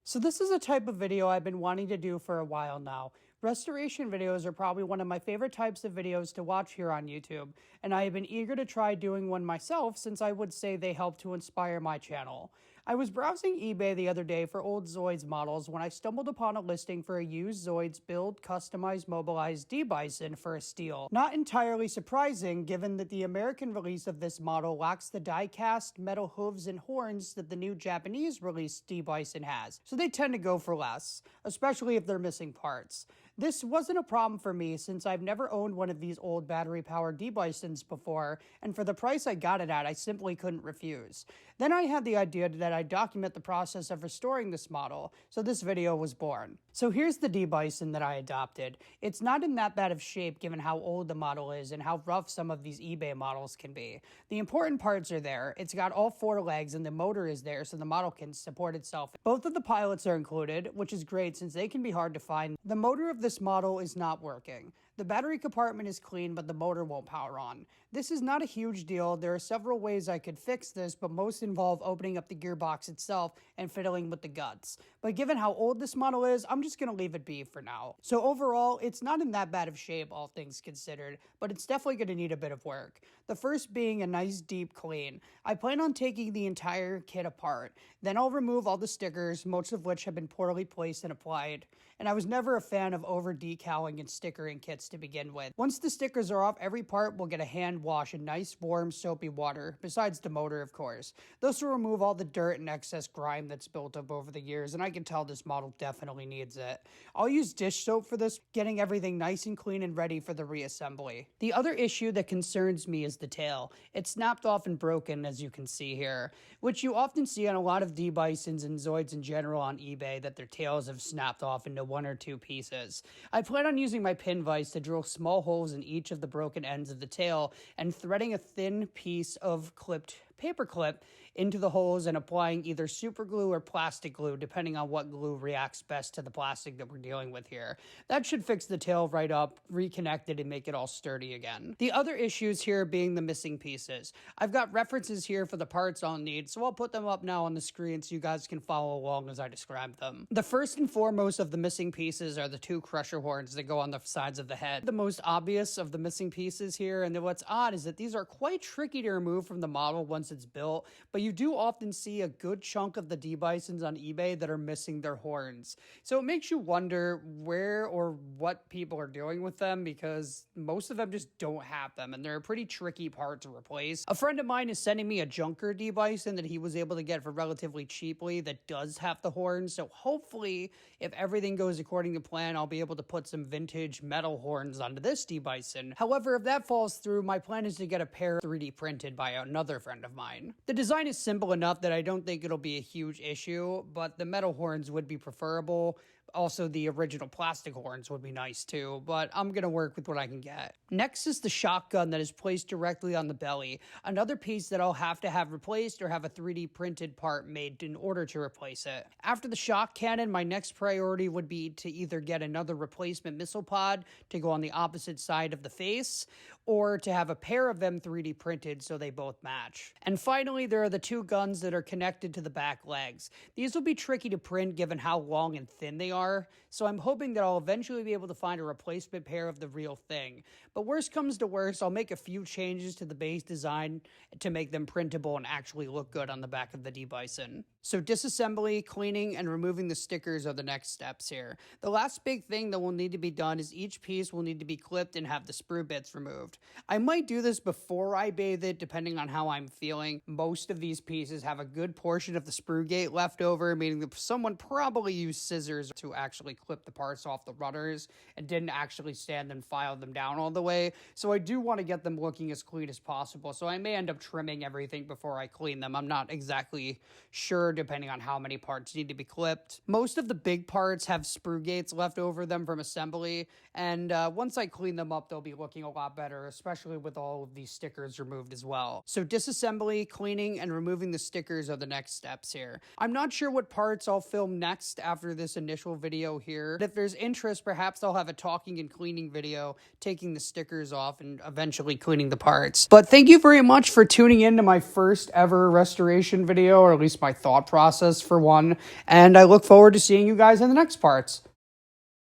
So this is a type of video I've been wanting to do for a while now. Restoration videos are probably one of my favorite types of videos to watch here on YouTube, and I have been eager to try doing one myself since I would say they help to inspire my channel. I was browsing eBay the other day for old Zoids models when I stumbled upon a listing for a used Zoids build customized Mobilize Dibison for a steal. Not entirely surprising given that the American release of this model lacks the die-cast metal hooves and horns that the new Japanese released Dibison has, so they tend to go for less, especially if they're missing parts. This wasn't a problem for me since I've never owned one of these old battery-powered Dibisons before, and for the price I got it at, I simply couldn't refuse. Then I had the idea that I'd document the process of restoring this model, so this video was born. So here's the Dibison that I adopted. It's not in that bad of shape given how old the model is and how rough some of these eBay models can be. The important parts are there. It's got all 4 legs and the motor is there so the model can support itself. Both of the pilots are included, which is great since they can be hard to find. The motor of this model is not working. The battery compartment is clean, but the motor won't power on. This is not a huge deal. There are several ways I could fix this, but most involve opening up the gearbox itself and fiddling with the guts. But given how old this model is, I'm just going to leave it be for now. So overall, it's not in that bad of shape, all things considered, but it's definitely going to need a bit of work. The first being a nice deep clean. I plan on taking the entire kit apart. Then I'll remove all the stickers, most of which have been poorly placed and applied. And I was never a fan of over-decaling and stickering kits to begin with. Once the stickers are off, every part will get a hand wash in nice, warm, soapy water, besides the motor, of course. This will remove all the dirt and excess grime that's built up over the years, and I can tell this model definitely needs it. I'll use dish soap for this, getting everything nice and clean and ready for the reassembly. The other issue that concerns me is the tail. It's snapped off and broken, as you can see here, which you often see on a lot of Dibisons and Zoids in general on eBay, that their tails have snapped off into 1 or 2 pieces. I plan on using my pin vise to drill small holes in each of the broken ends of the tail and threading a thin piece of clipped paper clip into the holes and applying either super glue or plastic glue depending on what glue reacts best to the plastic that we're dealing with here. That should fix the tail right up, reconnect it, and make it all sturdy again. The other issues here being the missing pieces. I've got references here for the parts I'll need, so I'll put them up now on the screen so you guys can follow along as I describe them. The first and foremost of the missing pieces are the 2 crusher horns that go on the sides of the head. The most obvious of the missing pieces here, and what's odd is that these are quite tricky to remove from the model once it's built, but you do often see a good chunk of the Dibisons on eBay that are missing their horns. So it makes you wonder where or what people are doing with them, because most of them just don't have them, and they're a pretty tricky part to replace. A friend of mine is sending me a junker Dibison that he was able to get for relatively cheaply that does have the horns, so hopefully if everything goes according to plan, I'll be able to put some vintage metal horns onto this Dibison. However, if that falls through, my plan is to get a pair 3D printed by another friend of mine. The design is simple enough that I don't think it'll be a huge issue, but the metal horns would be preferable. Also, the original plastic horns would be nice too, but I'm going to work with what I can get. Next is the shotgun that is placed directly on the belly. Another piece that I'll have to have replaced or have a 3D printed part made in order to replace it. After the shock cannon, my next priority would be to either get another replacement missile pod to go on the opposite side of the face, or to have a pair of them 3D printed so they both match. And finally, there are the 2 guns that are connected to the back legs. These will be tricky to print given how long and thin they are, so I'm hoping that I'll eventually be able to find a replacement pair of the real thing. But worst comes to worst, I'll make a few changes to the base design to make them printable and actually look good on the back of the Dibison. So disassembly, cleaning, and removing the stickers are the next steps here. The last big thing that will need to be done is each piece will need to be clipped and have the sprue bits removed. I might do this before I bathe it, depending on how I'm feeling. Most of these pieces have a good portion of the sprue gate left over, meaning that someone probably used scissors to actually clip the parts off the rudders and didn't actually stand and file them down all the way. So I do want to get them looking as clean as possible, so I may end up trimming everything before I clean them. I'm not exactly sure, depending on how many parts need to be clipped. Most of the big parts have sprue gates left over them from assembly, and once I clean them up, they'll be looking a lot better, especially with all of these stickers removed as well. So disassembly, cleaning, and removing the stickers are the next steps here. I'm not sure what parts I'll film next after this initial video here. If there's interest, perhaps I'll have a talking and cleaning video, taking the stickers off and eventually cleaning the parts. But thank you very much for tuning in to my first ever restoration video, or at least my thought thought process for one, and I look forward to seeing you guys in the next parts.